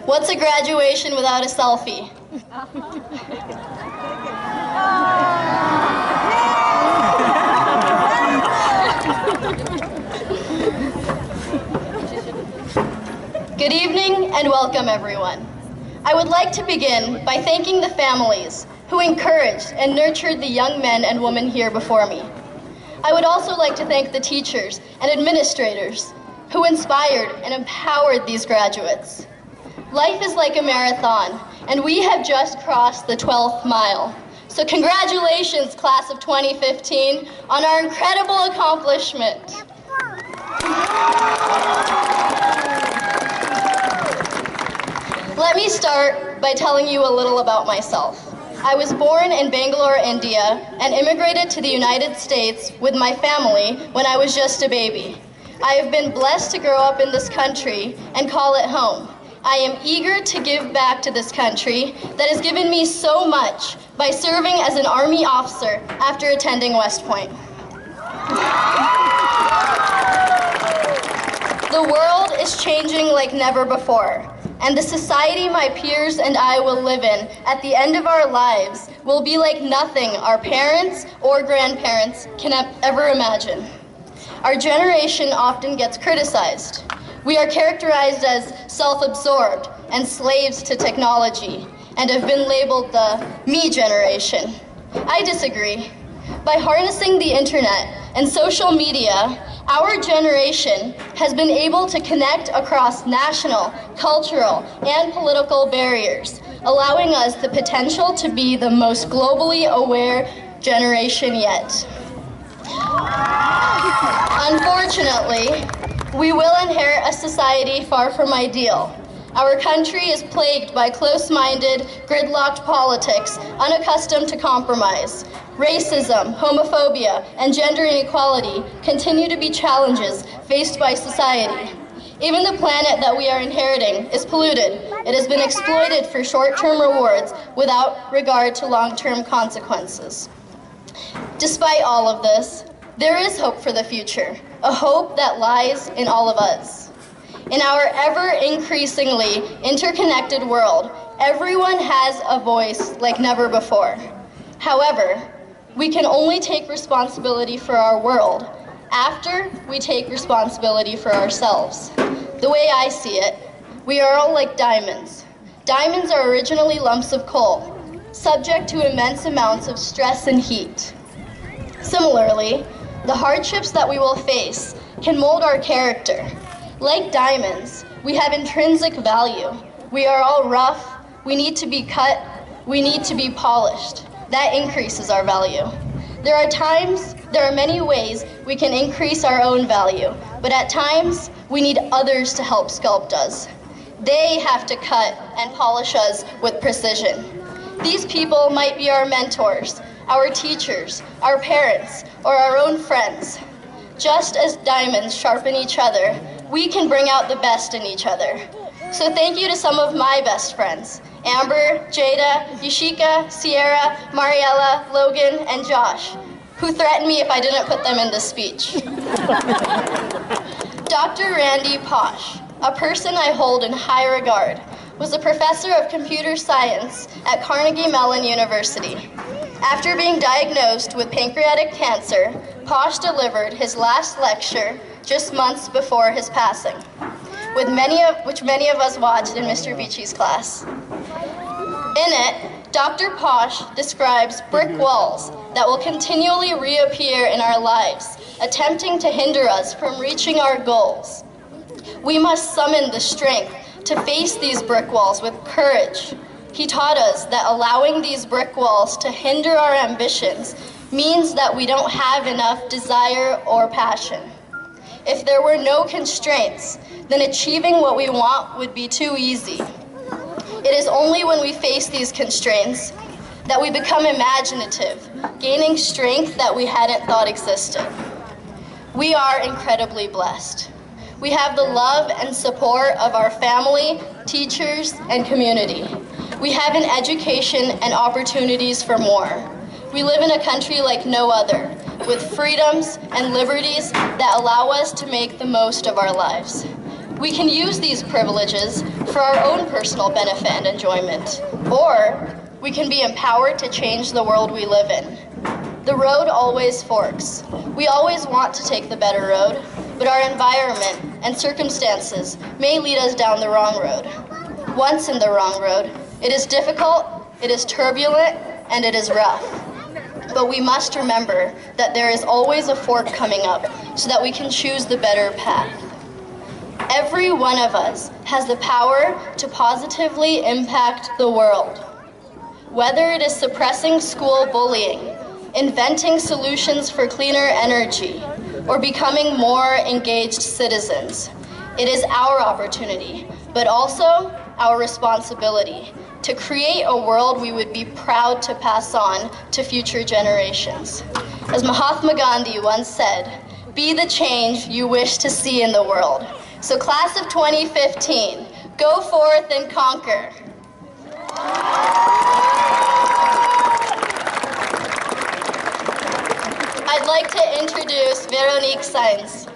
What's a graduation without a selfie? Good evening and welcome, everyone. I would like to begin by thanking the families who encouraged and nurtured the young men and women here before me. I would also like to thank the teachers and administrators who inspired and empowered these graduates. Life is like a marathon, and we have just crossed the 12th mile. So congratulations, class of 2015, on our incredible accomplishment. Let me start by telling you a little about myself. I was born in Bangalore, India, and immigrated to the United States with my family when I was just a baby. I have been blessed to grow up in this country and call it home. I am eager to give back to this country that has given me so much by serving as an Army officer after attending West Point. The world is changing like never before, and the society my peers and I will live in at the end of our lives will be like nothing our parents or grandparents can ever imagine. Our generation often gets criticized. We are characterized as self-absorbed and slaves to technology, and have been labeled the me generation. I disagree. By harnessing the internet and social media, our generation has been able to connect across national, cultural, and political barriers, allowing us the potential to be the most globally aware generation yet. Unfortunately, we will inherit a society far from ideal. Our country is plagued by close-minded, gridlocked politics, unaccustomed to compromise. Racism, homophobia, and gender inequality continue to be challenges faced by society. Even the planet that we are inheriting is polluted. It has been exploited for short-term rewards without regard to long-term consequences. Despite all of this, there is hope for the future, a hope that lies in all of us. In our ever-increasingly interconnected world, everyone has a voice like never before. However, we can only take responsibility for our world after we take responsibility for ourselves. The way I see it, we are all like diamonds. Diamonds are originally lumps of coal, subject to immense amounts of stress and heat. Similarly, the hardships that we will face can mold our character. Like diamonds, we have intrinsic value. We are all rough, we need to be cut, we need to be polished. That increases our value. There are many ways we can increase our own value, but at times, we need others to help sculpt us. They have to cut and polish us with precision. These people might be our mentors, our teachers, our parents, or our own friends. Just as diamonds sharpen each other, we can bring out the best in each other. So thank you to some of my best friends, Amber, Jada, Yashika, Sierra, Mariella, Logan, and Josh, who threatened me if I didn't put them in this speech. Dr. Randy Posh, a person I hold in high regard, was a professor of computer science at Carnegie Mellon University. After being diagnosed with pancreatic cancer, Posh delivered his last lecture just months before his passing, which many of us watched in Mr. Beachy's class. In it, Dr. Posh describes brick walls that will continually reappear in our lives, attempting to hinder us from reaching our goals. We must summon the strength to face these brick walls with courage. He taught us that allowing these brick walls to hinder our ambitions means that we don't have enough desire or passion. If there were no constraints, then achieving what we want would be too easy. It is only when we face these constraints that we become imaginative, gaining strength that we hadn't thought existed. We are incredibly blessed. We have the love and support of our family, teachers, and community. We have an education and opportunities for more. We live in a country like no other, with freedoms and liberties that allow us to make the most of our lives. We can use these privileges for our own personal benefit and enjoyment, or we can be empowered to change the world we live in. The road always forks. We always want to take the better road, but our environment and circumstances may lead us down the wrong road. Once in the wrong road, it is difficult, it is turbulent, and it is rough. But we must remember that there is always a fork coming up so that we can choose the better path. Every one of us has the power to positively impact the world. Whether it is suppressing school bullying, inventing solutions for cleaner energy, or becoming more engaged citizens, it is our opportunity, but also our responsibility to create a world we would be proud to pass on to future generations. As Mahatma Gandhi once said, "Be the change you wish to see in the world." So class of 2015, go forth and conquer. I'd like to introduce Veronique Sainz.